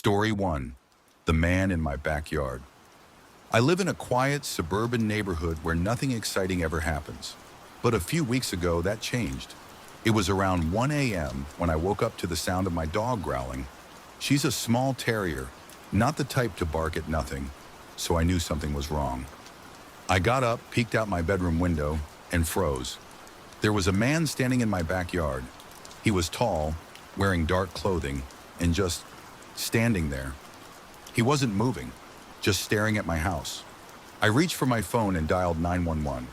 Story 1. The Man in My Backyard. I live in a quiet, suburban neighborhood where nothing exciting ever happens. But a few weeks ago, that changed. It was around 1 a.m. when I woke up to the sound of my dog growling. She's a small terrier, not the type to bark at nothing, so I knew something was wrong. I got up, peeked out my bedroom window, and froze. There was a man standing in my backyard. He was tall, wearing dark clothing, and just standing there. He wasn't moving, just staring at my house. I reached for my phone and dialed 911.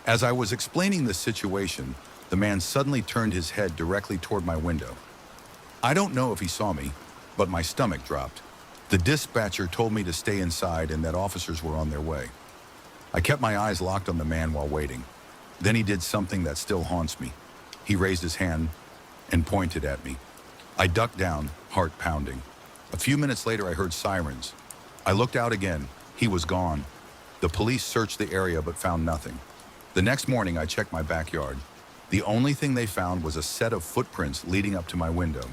As I was explaining the situation, the man suddenly turned his head directly toward my window. I don't know if he saw me, but my stomach dropped. The dispatcher told me to stay inside and that officers were on their way. I kept my eyes locked on the man while waiting. Then he did something that still haunts me. He raised his hand and pointed at me. I ducked down, heart pounding. A few minutes later, I heard sirens. I looked out again. He was gone. The police searched the area but found nothing. The next morning, I checked my backyard. The only thing they found was a set of footprints leading up to my window.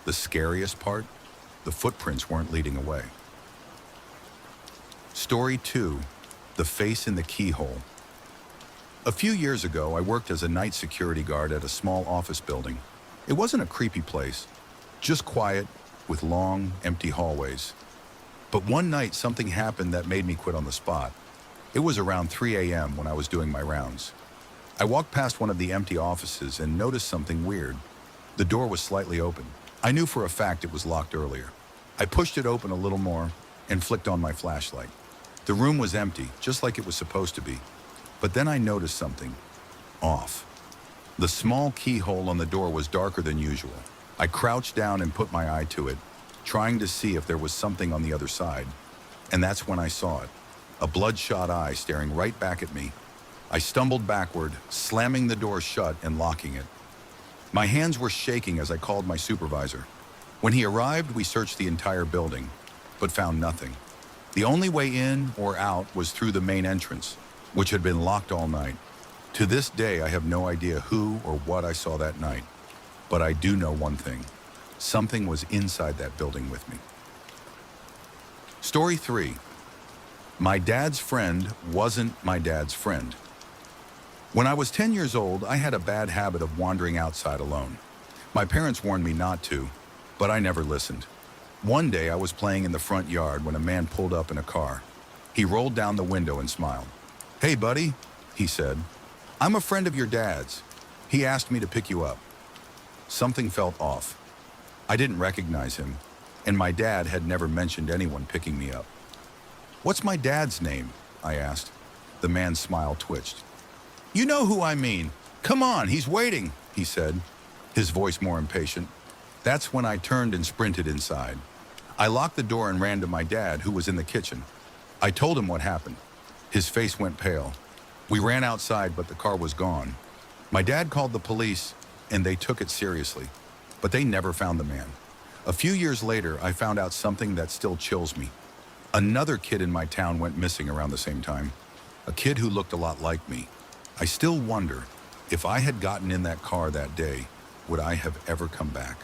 The scariest part? The footprints weren't leading away. Story 2. The Face in the Keyhole. A few years ago, I worked as a night security guard at a small office building. It wasn't a creepy place, just quiet, with long, empty hallways. But one night, something happened that made me quit on the spot. It was around 3 a.m. when I was doing my rounds. I walked past one of the empty offices and noticed something weird. The door was slightly open. I knew for a fact it was locked earlier. I pushed it open a little more and flicked on my flashlight. The room was empty, just like it was supposed to be. But then I noticed something off. The small keyhole on the door was darker than usual. I crouched down and put my eye to it, trying to see if there was something on the other side. And that's when I saw it, a bloodshot eye staring right back at me. I stumbled backward, slamming the door shut and locking it. My hands were shaking as I called my supervisor. When he arrived, we searched the entire building, but found nothing. The only way in or out was through the main entrance, which had been locked all night. To this day, I have no idea who or what I saw that night. But I do know one thing. Something was inside that building with me. Story 3. My dad's friend wasn't my dad's friend. When I was 10 years old, I had a bad habit of wandering outside alone. My parents warned me not to, but I never listened. One day, I was playing in the front yard when a man pulled up in a car. He rolled down the window and smiled. "Hey, buddy," he said. "I'm a friend of your dad's. He asked me to pick you up." Something felt off. I didn't recognize him, and my dad had never mentioned anyone picking me up. "What's my dad's name?" I asked. The man's smile twitched. "You know who I mean. Come on, he's waiting," he said, his voice more impatient. That's when I turned and sprinted inside. I locked the door and ran to my dad, who was in the kitchen. I told him what happened. His face went pale. We ran outside, but the car was gone. My dad called the police, and they took it seriously, but they never found the man. A few years later, I found out something that still chills me. Another kid in my town went missing around the same time, a kid who looked a lot like me. I still wonder, if I had gotten in that car that day, would I have ever come back?